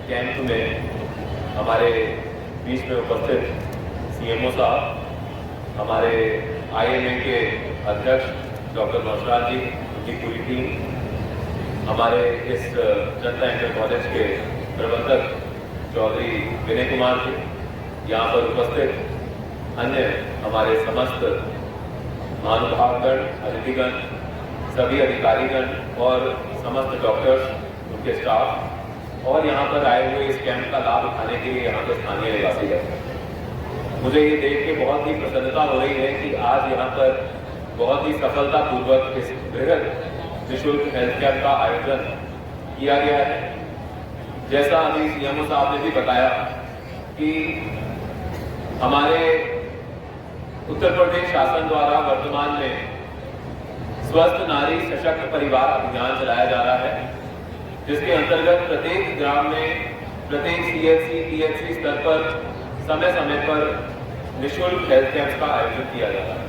Camp में हमारे बीच में उपस्थित सीएमओ साहब, हमारे आईएमए के अध्यक्ष डॉक्टर नौशराज जी, उनकी पूरी टीम, हमारे इस जनता इंटर कॉलेज के प्रबंधक चौधरी विनय कुमार जी, यहाँ पर उपस्थित अन्य हमारे समस्त महानुभावगण, अतिथिगण, सभी अधिकारीगण और समस्त डॉक्टर्स, उनके स्टाफ और यहाँ पर आए हुए इस कैंप का लाभ उठाने के लिए यहाँ के स्थानीय निवासी हैं। मुझे ये देख के बहुत ही प्रसन्नता हो रही है कि आज यहाँ पर बहुत ही सफलतापूर्वक इस बृहद निःशुल्क हेल्थ कैंप का आयोजन किया गया है। जैसा अभी सीएमओ साहब ने भी बताया कि हमारे उत्तर प्रदेश शासन द्वारा वर्तमान में स्वस्थ नारी सशक्त परिवार अभियान चलाया जा रहा है, जिसके अंतर्गत प्रत्येक ग्राम में, प्रत्येक सीएचसी, पीएचसी स्तर पर समय समय पर निःशुल्क हेल्थ कैंप का आयोजन किया जा रहा है।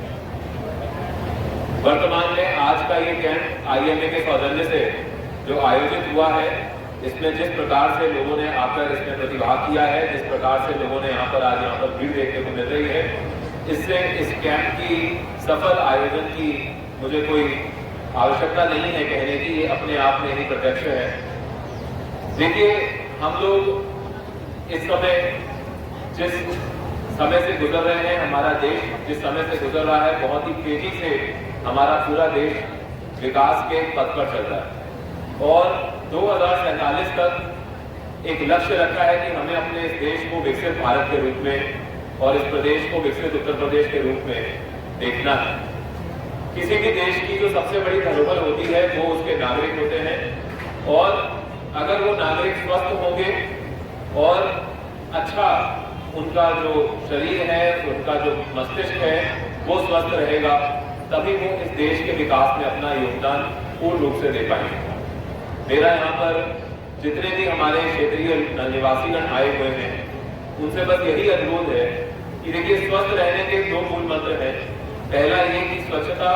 वर्तमान में आज का ये कैंप आईएमए के सौजन्य से जो आयोजित हुआ है, इसमें जिस प्रकार से लोगों ने आकर इसमें प्रतिभाग किया है, जिस प्रकार से लोगों ने यहाँ पर भीड़ देखने को मिल रही है, इससे इस कैंप की सफल आयोजन की मुझे कोई आवश्यकता नहीं है कहने की, ये अपने आप में ही प्रत्यक्ष है। देखिए, हम लोग इस समय जिस समय से गुजर रहे हैं, हमारा देश जिस समय से गुजर रहा है, बहुत ही तेजी से हमारा पूरा देश विकास के पथ पर चल रहा है और 2047 तक एक लक्ष्य रखा है कि हमें अपने इस देश को विकसित भारत के रूप में और इस प्रदेश को विकसित उत्तर प्रदेश के रूप में देखना है। किसी भी देश की जो सबसे बड़ी धरोहर होती है वो उसके नागरिक होते हैं और अगर वो नागरिक स्वस्थ होंगे और अच्छा उनका जो शरीर है, उनका जो मस्तिष्क है वो स्वस्थ रहेगा, तभी वो इस देश के विकास में अपना योगदान पूर्ण रूप से दे पाएंगे। मेरा यहाँ पर जितने भी हमारे क्षेत्रीय निवासीगण आए हुए हैं, उनसे बस यही अनुरोध है कि देखिए, स्वस्थ रहने के दो मूल मंत्र हैं। पहला ये कि स्वच्छता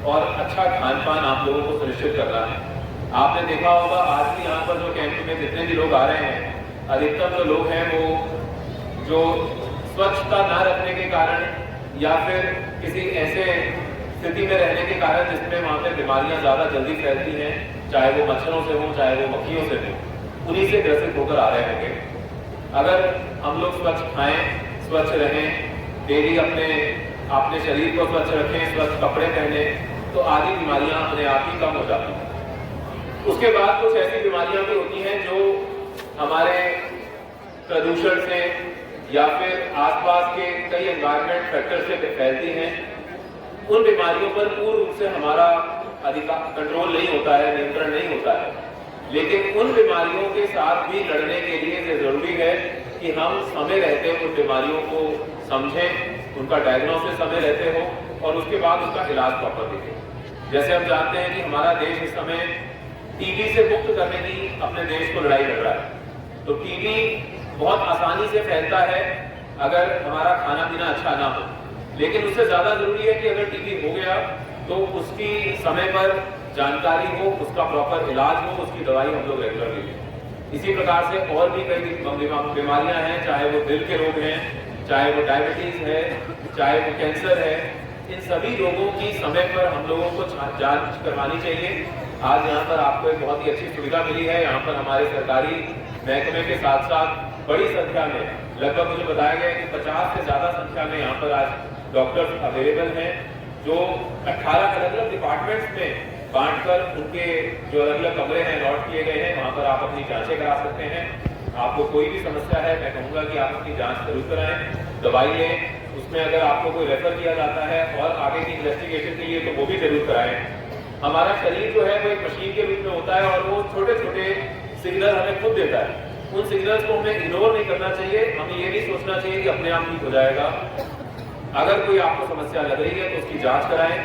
और अच्छा खान पान आप लोगों को सुनिश्चित करना है। आपने देखा होगा आज भी यहाँ पर जो कैंप में जितने भी लोग आ रहे हैं, अधिकतम जो लोग हैं वो जो स्वच्छता ना रखने के कारण या फिर किसी ऐसे स्थिति में रहने के कारण जिसमें वहाँ पे बीमारियां ज्यादा जल्दी फैलती हैं, चाहे वो मच्छरों से हो, चाहे वो मक्खियों से हो, उन्हीं से ग्रसित होकर आ रहे होंगे। अगर हम लोग स्वच्छ खाएं, स्वच्छ रहें, डेली अपने शरीर को स्वच्छ रखें, स्वच्छ कपड़े पहने, तो आदि बीमारियां अपने आप ही कम हो जाती हैं। उसके बाद कुछ ऐसी बीमारियां भी होती हैं जो हमारे प्रदूषण से या फिर आसपास के कई एनवायरमेंट फैक्टर से फैलती हैं। उन बीमारियों पर पूर्ण रूप से हमारा कंट्रोल नहीं होता है, नियंत्रण नहीं होता है, लेकिन उन बीमारियों के साथ भी लड़ने के लिए ये जरूरी है कि हम समय रहते उन बीमारियों को समझें, उनका डायग्नोसिस समय रहते हो और उसके बाद उसका इलाज प्रॉपर देखें। जैसे हम जानते हैं कि हमारा देश इस समय टीबी से मुक्त करने की अपने देश को लड़ाई लड़ रहा है। तो टीबी बहुत आसानी से फैलता है अगर हमारा खाना पीना अच्छा ना हो, लेकिन उससे ज्यादा जरूरी है कि अगर टीबी हो गया तो उसकी समय पर जानकारी हो, उसका प्रॉपर इलाज हो, उसकी दवाई हम लोग रेगुलर लें। इसी प्रकार से और भी कई बीमारियां हैं, चाहे वो दिल के रोग हैं, चाहे वो डायबिटीज है, चाहे वो कैंसर है, इन सभी रोगों की समय पर हम लोगों को जांच करवानी चाहिए। आज यहाँ पर आपको एक बहुत ही अच्छी सुविधा मिली है। यहाँ पर हमारे सरकारी महकमे के साथ साथ बड़ी संख्या में, लगभग मुझे बताया गया है कि 50 से ज्यादा संख्या में यहाँ पर आज डॉक्टर्स अवेलेबल हैं, जो 18 अलग अलग डिपार्टमेंट्स में बांटकर उनके जो अलग अलग कमरे हैं अलॉट किए गए हैं, वहाँ पर आप अपनी जांचें करा सकते हैं। आपको कोई भी समस्या है, मैं कहूँगा कि आप अपनी जांच जरूर कराएं, दवाई लें, उसमें अगर आपको कोई रेफर किया जाता है और आगे की इन्वेस्टिगेशन के लिए तो वो भी जरूर कराएं। हमारा शरीर जो है वो एक मशीन के रूप में होता है और वो छोटे छोटे सिग्नल हमें खुद देता है। उन सिग्नल्स को हमें इग्नोर नहीं करना चाहिए। हमें ये नहीं सोचना चाहिए कि अपने आप ठीक हो जाएगा। अगर कोई आपको समस्या लग रही है तो उसकी जांच कराएं,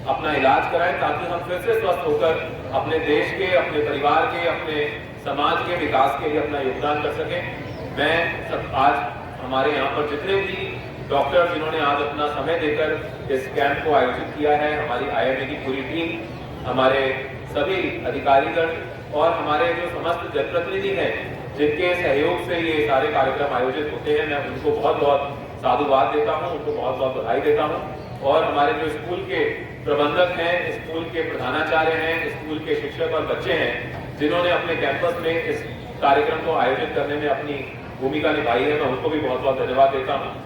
अपना इलाज कराएं, ताकि हम फिर से स्वस्थ होकर अपने देश के, अपने परिवार के, अपने समाज के विकास के लिए अपना योगदान कर सकें। मैं सब आज हमारे यहाँ पर जितने भी डॉक्टर जिन्होंने आज अपना समय देकर इस कैंप को आयोजित किया है, हमारी आईएमए की पूरी टीम, हमारे सभी अधिकारीगण और हमारे जो समस्त जनप्रतिनिधि हैं, जिनके सहयोग से ये सारे कार्यक्रम आयोजित होते हैं, मैं उनको बहुत बहुत साधुवाद देता हूँ, उनको बहुत बहुत बधाई देता हूँ। और हमारे जो स्कूल के प्रबंधक हैं, स्कूल के प्रधानाचार्य हैं, स्कूल के शिक्षक और बच्चे हैं, जिन्होंने अपने कैंपस में इस कार्यक्रम को आयोजित करने में अपनी भूमिका निभाई है, मैं उनको भी बहुत बहुत धन्यवाद देता हूँ।